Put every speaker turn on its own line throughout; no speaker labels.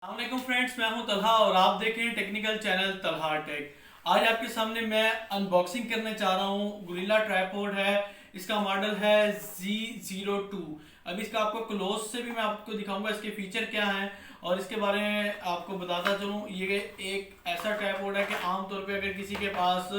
अस्सलाम फ्रेंड्स, मैं हूं तलहा और आप देख रहे हैं टेक्निकल चैनल तलहा टेक। आज आपके सामने मैं अनबॉक्सिंग करने चाह रहा हूं। गुरिल्ला ट्राइपॉड है, इसका मॉडल है Z02। अभी इसका आपको क्लोज से भी मैं आपको दिखाऊंगा इसके फीचर क्या हैं और इसके बारे में आपको बताता चलूं। ये एक ऐसा ट्राइपॉड है कि आमतौर पे अगर किसी के पास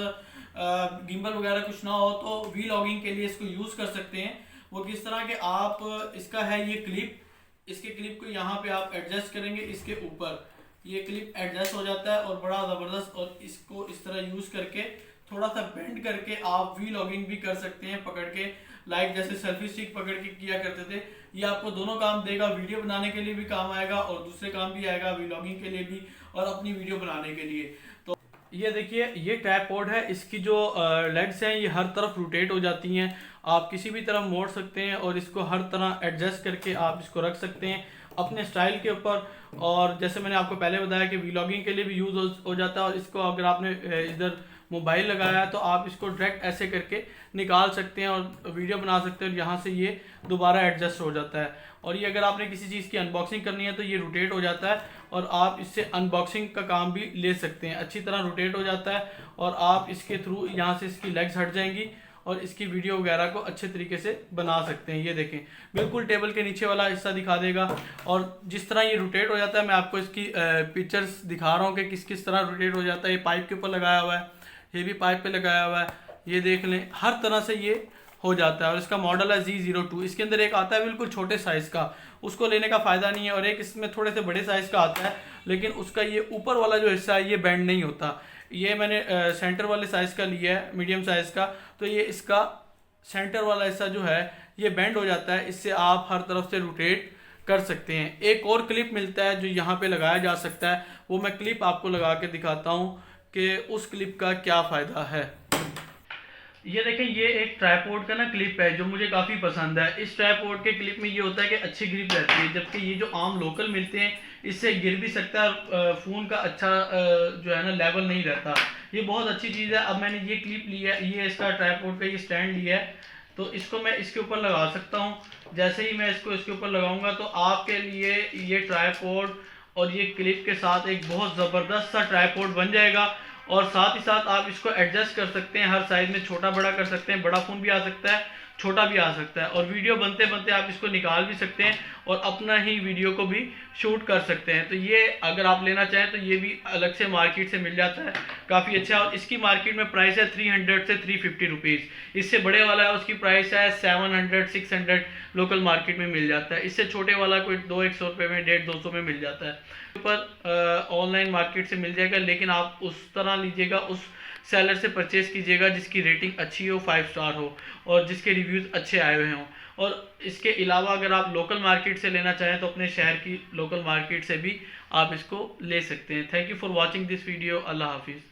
गिम्बल वगैरह कुछ ना हो तो वीलॉगिंग के लिए इसको यूज़ कर सकते हैं। वो किस तरह के आप इसका है ये क्लिप, इसके क्लिप को यहाँ पे आप एडजस्ट करेंगे, इसके ऊपर ये क्लिप एडजस्ट हो जाता है और बड़ा ज़बरदस्त। और इसको इस तरह यूज़ करके थोड़ा सा बेंड करके आप वीलॉगिंग भी कर सकते हैं पकड़ के, लाइक जैसे सेल्फी स्टिक पकड़ के किया करते थे। ये आपको दोनों काम देगा, वीडियो बनाने के लिए भी काम आएगा और दूसरे काम भी आएगा, वीलॉगिंग के लिए भी और अपनी वीडियो बनाने के लिए। तो ये देखिए, ये ट्राइपॉड है, इसकी जो लेग्स हैं ये हर तरफ रोटेट हो जाती हैं। आप किसी भी तरफ मोड़ सकते हैं और इसको हर तरह एडजस्ट करके आप इसको रख सकते हैं अपने स्टाइल के ऊपर। और जैसे मैंने आपको पहले बताया कि वीलॉगिंग के लिए भी यूज़ हो जाता है। और इसको अगर आपने इधर मोबाइल लगाया है तो आप इसको डायरेक्ट ऐसे करके निकाल सकते हैं और वीडियो बना सकते हैं और यहाँ से ये दोबारा एडजस्ट हो जाता है। और ये अगर आपने किसी चीज़ की अनबॉक्सिंग करनी है तो ये रोटेट हो जाता है और आप इससे अनबॉक्सिंग का काम भी ले सकते हैं। अच्छी तरह रोटेट हो जाता है और आप इसके थ्रू यहाँ से इसकी लेग्स हट जाएंगी और इसकी वीडियो वगैरह को अच्छे तरीके से बना सकते हैं। ये देखें, बिल्कुल टेबल के नीचे वाला हिस्सा दिखा देगा। और जिस तरह ये रोटेट हो जाता है, मैं आपको इसकी पिक्चर्स दिखा रहा हूँ कि किस किस तरह रोटेट हो जाता है। ये पाइप के ऊपर लगाया हुआ है, ये भी पाइप पे लगाया हुआ है, ये देख लें, हर तरह से ये हो जाता है। और इसका मॉडल है Z02। इसके अंदर एक आता है बिल्कुल छोटे साइज़ का, उसको लेने का फ़ायदा नहीं है। और एक इसमें थोड़े से बड़े साइज़ का आता है, लेकिन उसका ये ऊपर वाला जो हिस्सा है ये बेंड नहीं होता। ये मैंने सेंटर वाले साइज़ का लिया है, मीडियम साइज़ का, तो ये इसका सेंटर वाला हिस्सा जो है ये बेंड हो जाता है। इससे आप हर तरफ से रोटेट कर सकते हैं। एक और क्लिप मिलता है जो यहाँ पे लगाया जा सकता है, वो मैं क्लिप आपको लगा के दिखाता हूँ कि उस क्लिप का क्या फ़ायदा है। ये देखें, ये एक ट्राइपॉड का ना क्लिप है जो मुझे काफ़ी पसंद है। इस ट्राइपॉड के क्लिप में ये होता है कि अच्छी ग्रिप रहती है, जबकि ये जो आम लोकल मिलते हैं इससे गिर भी सकता है, फ़ोन का अच्छा जो है ना लेवल नहीं रहता। ये बहुत अच्छी चीज़ है। अब मैंने ये क्लिप लिया है, ये इसका ट्राइपॉड का ये स्टैंड लिया है, तो इसको मैं इसके ऊपर लगा सकता हूँ। जैसे ही मैं इसको इसके ऊपर लगाऊंगा तो आपके लिए ये ट्राइपॉड और ये क्लिप के साथ एक बहुत ज़बरदस्त सा ट्राइपॉड बन जाएगा। और साथ ही साथ आप इसको एडजस्ट कर सकते हैं, हर साइज में छोटा बड़ा कर सकते हैं। बड़ा फ़ोन भी आ सकता है, छोटा भी आ सकता है। और वीडियो बनते बनते आप इसको निकाल भी सकते हैं और अपना ही वीडियो को भी शूट कर सकते हैं। तो ये अगर आप लेना चाहें तो ये भी अलग से मार्केट से मिल जाता है, काफ़ी अच्छा है। और इसकी मार्केट में प्राइस है 300 से 350 रुपीज़। इससे बड़े वाला है उसकी प्राइस है 700 600, लोकल मार्केट में मिल जाता है। इससे छोटे वाला कोई 200 रुपये में, 150 200 में मिल जाता है। पर ऑनलाइन मार्केट से मिल जाएगा, लेकिन आप उस तरह लीजिएगा, उस सेलर से परचेज कीजिएगा जिसकी रेटिंग अच्छी हो, 5 स्टार हो और जिसके रिव्यूज़ अच्छे आए हुए हों। और इसके अलावा अगर आप लोकल मार्केट से लेना चाहें तो अपने शहर की लोकल मार्केट से भी आप इसको ले सकते हैं। Thank you for watching this video. अल्लाह हाफिज़।